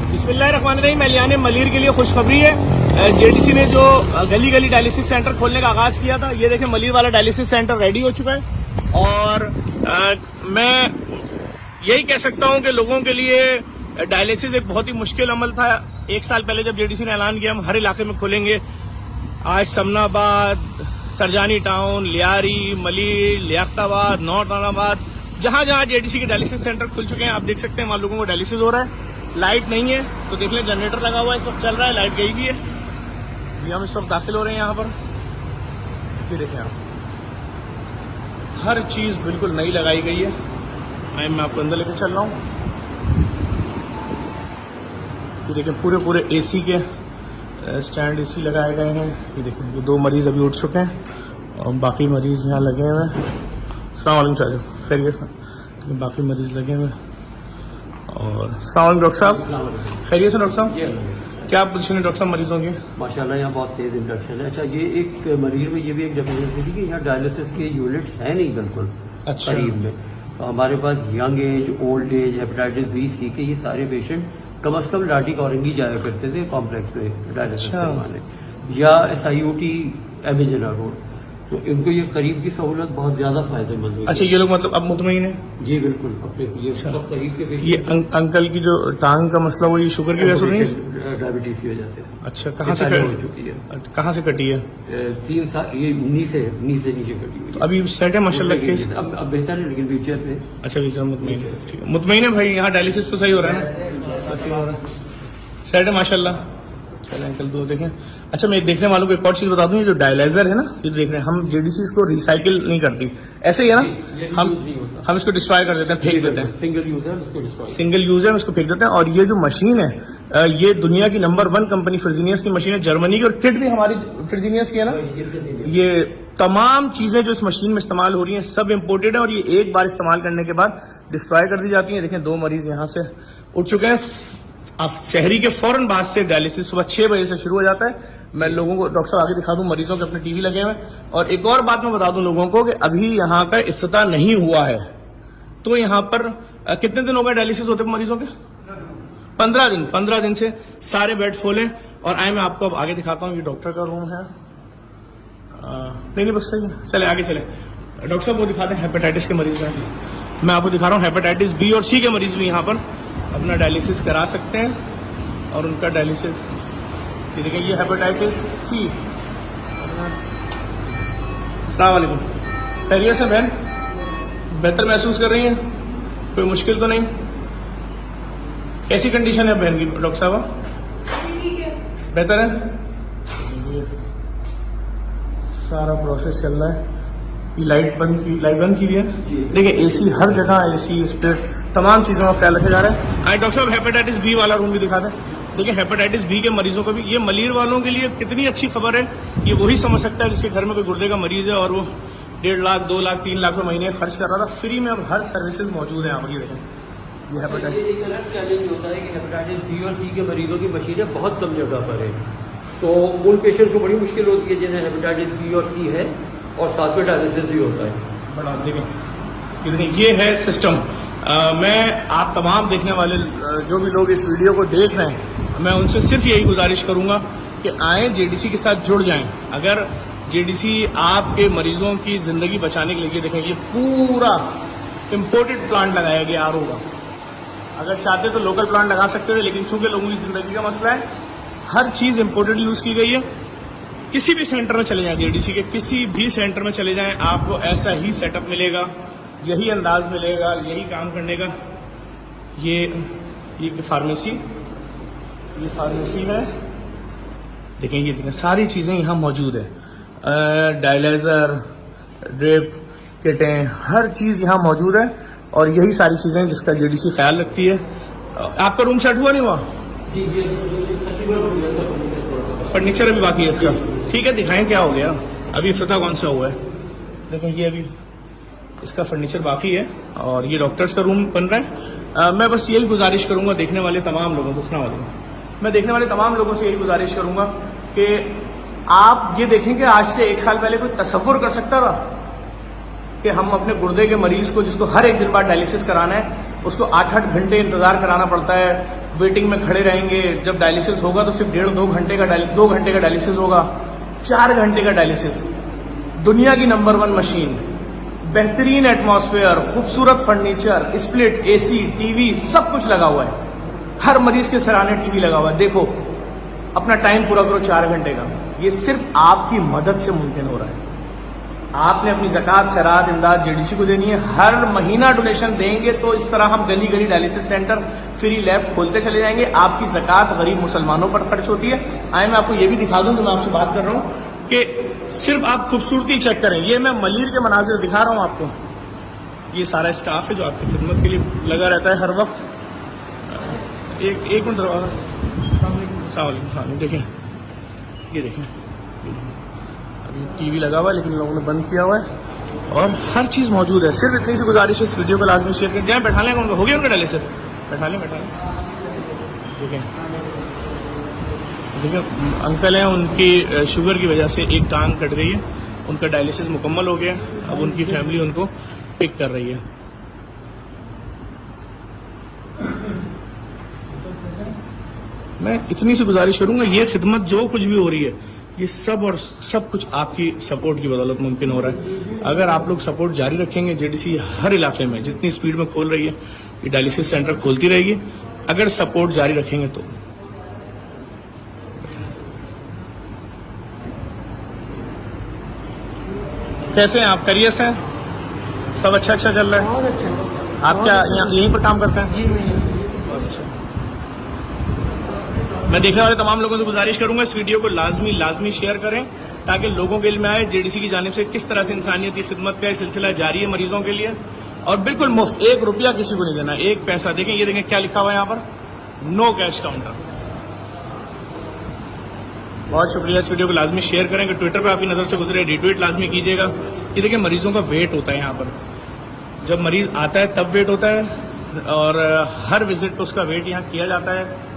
बिस्मिल्लाहिर्रहमानिर्रहीम। एलियान मलीर के लिए खुशखबरी है। जेडीसी ने जो गली गली डायलिसिस सेंटर खोलने का आगाज किया था, ये देखें मलीर वाला डायलिसिस सेंटर रेडी हो चुका है। और मैं यही कह सकता हूं कि लोगों के लिए डायलिसिस एक बहुत ही मुश्किल अमल था। 1 साल पहले जब जेडीसी ने ऐलान किया हम हर इलाके में खोलेंगे, आज समनाबाद, सरजानी टाउन, लियारी, मलीर, लियाकताबाद, नौटानाबाद, जहां जहां जेडीसी के डायलिसिस सेंटर खुल चुके हैं आप देख सकते हैं वहां लोगों को डायलिसिस हो रहा है। लाइट नहीं है तो देख लें, जनरेटर लगा हुआ है, इस वक्त चल रहा है, लाइट गई भी है। ये हम इस वक्त दाखिल हो रहे हैं यहाँ पर। ये देखें आप, हर चीज बिल्कुल नई लगाई गई है। मैं आपको अंदर लेकर चल रहा हूँ। ये देखें पूरे एसी के स्टैंड एसी लगाए गए हैं। ये देखें, ये 2 मरीज अभी उठ चुके हैं और बाकी मरीज यहाँ लगे हुए हैं। अस्सलाम वालेकुम साहब, खैरियत से? बाकी मरीज लगे हुए हैं। और अस्सलाम डॉक्टर साहब, खैरियत से? डॉक्टर साहब क्या पोजीशन है डॉक्टर साहब मरीजों की? माशाल्लाह यहाँ बहुत तेज इंडक्शन है। अच्छा, ये एक मरीज में ये भी एक डेफिनेशन थी कि यहाँ डायलिसिस के यूनिट्स हैं नहीं बिल्कुल अच्छा करीब में। तो हमारे पास young age, old age, hepatitis B, C के ये सारे पेशेंट कम अज कम लाठी औरंगी जाया करते थे कॉम्प्लेक्स में डायलिसिस करवाने, या SIUT एमेजना रोड। तो इनको ये करीब की सहूलत बहुत ज्यादा फायदेमंद हुई। अच्छा, ये लोग मतलब अब मुतमईन है? जी बिल्कुल, अपने ये सब करीब के पेशेंट। ये अंकल की जो टांग का मसला वो ये शुगर की वजह से नहीं? डायबिटीज की वजह से। अच्छा, कहाँ से हो चुकी है? कहाँ से कटी है? 3 साल, ये नी से नीचे कटी हुई। तो अभी सेट है माशाल्लाह केस? अब बेहतर है लेकिन व्हीलचेयर पे। अच्छा, व्हीलचेयर मुतमईन है, ठीक है। मुतमईन है भाई, यहाँ डायलिसिस तो सही हो रहा है ना? सेट है माशाल्लाह। चले अंकल दो देखें। अच्छा, मैं देखने वालों को एक और चीज बता दूं, ये जो डायलाइजर है ना, ये देख रहे हैं हम, जेडीसी इसको रिसाइकिल नहीं करती, ऐसे ही है ना, हम इसको डिस्ट्रॉय कर देते हैं, फेंक देते हैं। सिंगल यूज है, इसको डिस्ट्रॉय। सिंगल यूज है, इसको फेंक देते हैं। और ये जो मशीन है, ये दुनिया की नंबर 1 कंपनी फ्रिजीनियस की मशीन है, जर्मनी की, और किट भी हमारी फ्रिजीनियस की है ना। ये तमाम चीजें जो इस मशीन में इस्तेमाल हो रही हैं सब इम्पोर्टेड है और ये एक बार इस्तेमाल करने के बाद डिस्ट्रॉय कर दी जाती है। देखें 2 मरीज यहाँ से उठ चुके हैं। अब शहरी के फौरन बाद से डायलिसिस सुबह 6 बजे से शुरू हो जाता है। मैं लोगों को डॉक्टर साहब आगे दिखा दूं, मरीजों के अपने टीवी लगे हुए हैं। और एक और बात मैं बता दूं लोगों को कि अभी यहाँ का इफ्तिताह नहीं हुआ है, तो यहाँ पर कितने दिन हो गए डायलिसिस होते मरीजों के? 15 दिन से सारे बेड फुल हैं। और आए मैं आपको अब आगे दिखाता हूँ, ये डॉक्टर का रूम है। नहीं बस सही है, चले आगे चले। डॉक्टर साहब वो दिखाते हैं, हेपेटाइटिस के मरीज हैं। मैं आपको दिखा रहा हूँ, हेपेटाइटिस बी और सी के मरीज भी यहाँ पर अपना डायलिसिस करा सकते हैं। और उनका डायलिसिस ये देखिए, ये हेपेटाइटिस सी। अस्सलाम वालेकुम, खैरियत से बहन? बेहतर महसूस कर रही हैं? कोई मुश्किल तो नहीं? कैसी कंडीशन है बहन की डॉक्टर साहब? बेहतर है? सारा प्रोसेस चल रहा है। ये लाइट बंद की हुई है। देखिए एसी हर जगह, एसी, इस पर तमाम चीजों का ख्याल रखा जा रहा है। आए डॉक्टर साहब हेपेटाइटिस बी वाला रूम भी दिखा दें। देखिए हेपेटाइटिस बी के मरीजों को भी, ये मलीर वालों के लिए कितनी अच्छी खबर है। ये वही समझ सकता है जिसके घर में कोई गुर्दे का मरीज है और वो 1.5 लाख, 2 लाख, 3 लाख रुपए महीने खर्च कर रहा था। फ्री में अब हर सर्विसेज मौजूद है यहाँ पर। ये देखें, ये हेपेटाइटिस। एक अलग चैलेंज होता है कि हेपेटाइटिस बी और सी के मरीजों की मशीनें बहुत कम जगह पर है, तो उन पेशेंट को बड़ी मुश्किल होती है जिन्हें हेपेटाइटिस बी और सी है और साथ में डायलिसिस भी होता है। बड़ा देखें, ये है सिस्टम। मैं आप तमाम देखने वाले जो भी लोग इस वीडियो को देख रहे हैं, मैं उनसे सिर्फ यही गुजारिश करूंगा कि आए, जेडीसी के साथ जुड़ जाएं। अगर जेडीसी आपके मरीजों की जिंदगी बचाने के लिए, देखें ये पूरा इंपोर्टेड प्लांट लगाया गया RO का। अगर चाहते तो लोकल प्लांट लगा सकते थे, लेकिन चूंकि लोगों की जिंदगी का मसला है, हर चीज इंपोर्टेड यूज की गई है। किसी भी सेंटर में चले जाएं, जेडीसी के किसी भी सेंटर में चले जाएं, आपको ऐसा ही सेटअप मिलेगा, यही अंदाज मिलेगा, यही काम करने का। ये फार्मेसी है। देखें, ये देखें सारी चीजें यहाँ मौजूद है। डायलाइजर, ड्रिप, किटें, हर चीज यहाँ मौजूद है। और यही सारी चीजें जिसका जेडीसी ख्याल रखती है। आपका रूम सेट हुआ नहीं हुआ? फर्नीचर अभी बाकी है इसका, ठीक है, दिखाएं क्या हो गया। अभी इफ्तिताह कौन सा हुआ है? देखें, ये अभी इसका फर्नीचर बाकी है और ये डॉक्टर्स का रूम बन रहा है। मैं बस यही गुजारिश करूंगा देखने वाले तमाम लोगों को, मैं देखने वाले तमाम लोगों से यही गुजारिश करूंगा कि आप ये देखें कि आज से 1 साल पहले कोई तसव्वुर कर सकता था कि हम अपने गुर्दे के मरीज को, जिसको हर एक दिन बाद डायलिसिस कराना है, उसको 8-8 घंटे इंतजार कराना पड़ता है, वेटिंग में खड़े रहेंगे। जब डायलिसिस होगा तो सिर्फ 1.5-2 घंटे का 2 घंटे का डायलिसिस होगा, 4 घंटे का डायलिसिस। दुनिया की नंबर 1 मशीन, बेहतरीन एटमॉस्फेयर, खूबसूरत फर्नीचर, स्प्लिट, AC, टीवी, सब कुछ लगा हुआ है। हर मरीज के सराहने टीवी लगा हुआ है। देखो, अपना टाइम पूरा करो 4 घंटे का। ये सिर्फ आपकी मदद से मुमकिन हो रहा है। आपने अपनी ज़कात, खैरात, इमदाद JDC को देनी है। हर महीना डोनेशन देंगे तो इस तरह हम गली गली डायलिसिस सेंटर, फ्री लैब खोलते चले जाएंगे। आपकी ज़कात गरीब मुसलमानों पर खर्च होती है। आए मैं आपको ये भी दिखा दूं जो मैं आपसे बात कर रहा हूं कि सिर्फ आप खूबसूरती चेक करें। ये मैं मलीर के मनाजिर दिखा रहा हूं आपको। ये सारा स्टाफ है जो आपकी खिदमत के लिए लगा रहता है हर वक्त। एक मिनट दरवाजा, सलाम, देखें, ये देखें, अभी टीवी लगा हुआ है लेकिन लोगों ने बंद किया हुआ है और हर चीज़ मौजूद है। सिर्फ इतनी सी गुजारिश है, इस वीडियो को लाजमी शेयर करें। जाए बैठा लें उनको, हो गया उनका डायलिसिस, बैठा लें। देखिए अंकल हैं, उनकी शुगर की वजह से एक टांग कट गई है, उनका डायलिसिस मुकम्मल हो गया। अब उनकी फैमिली उनको पिक कर रही है। मैं इतनी सी गुजारिश करूंगा, ये खिदमत जो कुछ भी हो रही है ये सब और सब कुछ आपकी सपोर्ट की बदौलत मुमकिन हो रहा है। अगर आप लोग सपोर्ट जारी रखेंगे, JDC हर इलाके में जितनी स्पीड में खोल रही है ये डायलिसिस सेंटर खोलती रहेगी। अगर सपोर्ट जारी रखेंगे तो कैसे हैं आप? खैरियत से? सब अच्छा चल रहा है? बहुत अच्छा। आप क्या यहीं पर काम करते हैं? जी अच्छा। मैं देखने वाले तमाम लोगों से गुजारिश करूंगा इस वीडियो को लाजमी शेयर करें ताकि लोगों के इल्म आए JDC की जानिब से किस तरह से इंसानियती खिदमत का सिलसिला जारी है मरीजों के लिए, और बिल्कुल मुफ्त, 1 रुपया किसी को नहीं देना, 1 पैसा। देखें, ये देखें क्या लिखा हुआ है यहाँ पर, नो कैश काउंटर। बहुत शुक्रिया। इस वीडियो को लाजमी शेयर करें। कि ट्विटर पर आपकी नज़र से गुजरे रीट्वीट लाजमी कीजिएगा। ये देखिए मरीजों का वेट होता है यहाँ पर, जब मरीज आता है तब वेट होता है और हर विजिट पर उसका वेट यहाँ किया जाता है।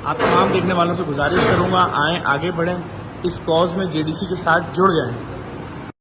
आप तमाम देखने वालों से गुजारिश करूंगा, आएँ, आगे बढ़ें, इस कॉज में JDC के साथ जुड़ जाएं।